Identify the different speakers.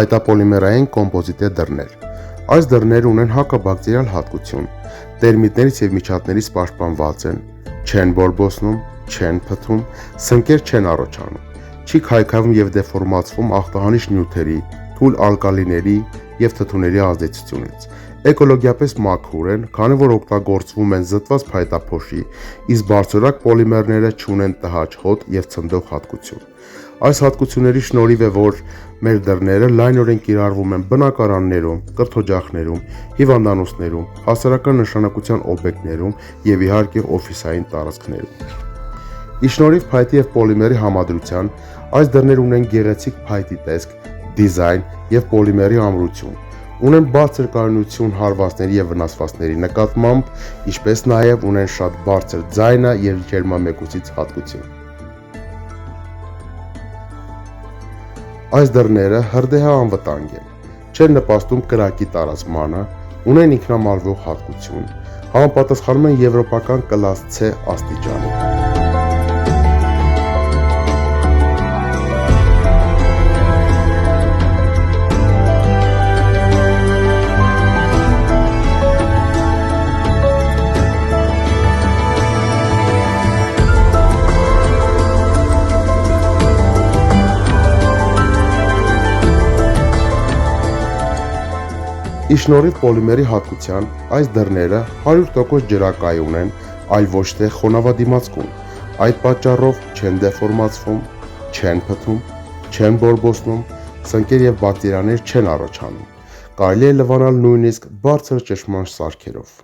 Speaker 1: Փայտապոլիմերային կոմպոզիտե դռներ։ Այս դռները ունեն հակաբակտերիալ հատկություն, տերմիտներից եւ միջատներից պաշտպանված են, չեն բորբոսնում, չեն փթում, սնկեր չեն առաջանում, չի քայքայվում եւ դեֆորմացվում ախտահանիչ նյութերի, թույլ ալկալիների եւ թթուների ազդեցությունից։ Էկոլոգիապես մաքուր են, քանի որ օգտագործվում են զտված փայտափոշի, իսկ բարձրորակ պոլիմերները չունեն տհաճ հոտ եւ ցնդող հատկություն։ Այս հատկությունների շնորհիվ է, որ մեր դռները լայնորեն կիրառվում են բնակարաններում, կրթօջախներում, հիվանդանոցներում, հասարակական նշանակության օբյեկտներում եւ իհարկե օֆիսային տարածքներում։ Ի շնորհիվ փայտի եւ պոլիմերի համադրության այս դռները ունեն գեղեցիկ փայտի տեսք, դիզայն եւ պոլիմերի ամրություն, ունեն բարձր կայունություն հարվածների եւ վնասվածքների նկատմամբ, ինչպես նաեւ ունեն շատ բարձր ձայնա եւ ջերմամեկուսից հատկություն։ Այս դռները հրդեհ անվտանգ են, չեն նպաստում կրակի տարածմանը, ունեն ինքնամարվող հատկություն, համապատասխանում են եվրոպական կլաս C աստիճանի։ Ի շնորհիվ պոլիմերի հատկության այս դռները 100% ջրակայուն են, այլ ոչ թե խոնավադիմացկուն։ Այդ պատճառով չեն դեֆորմացվում, չեն փթում, չեն բորբոսնում, սնկեր եւ բակտերիաներ չեն առաջանում։ Կարելի է լվանալ նույնիսկ բարձր ճնշման սարքերով։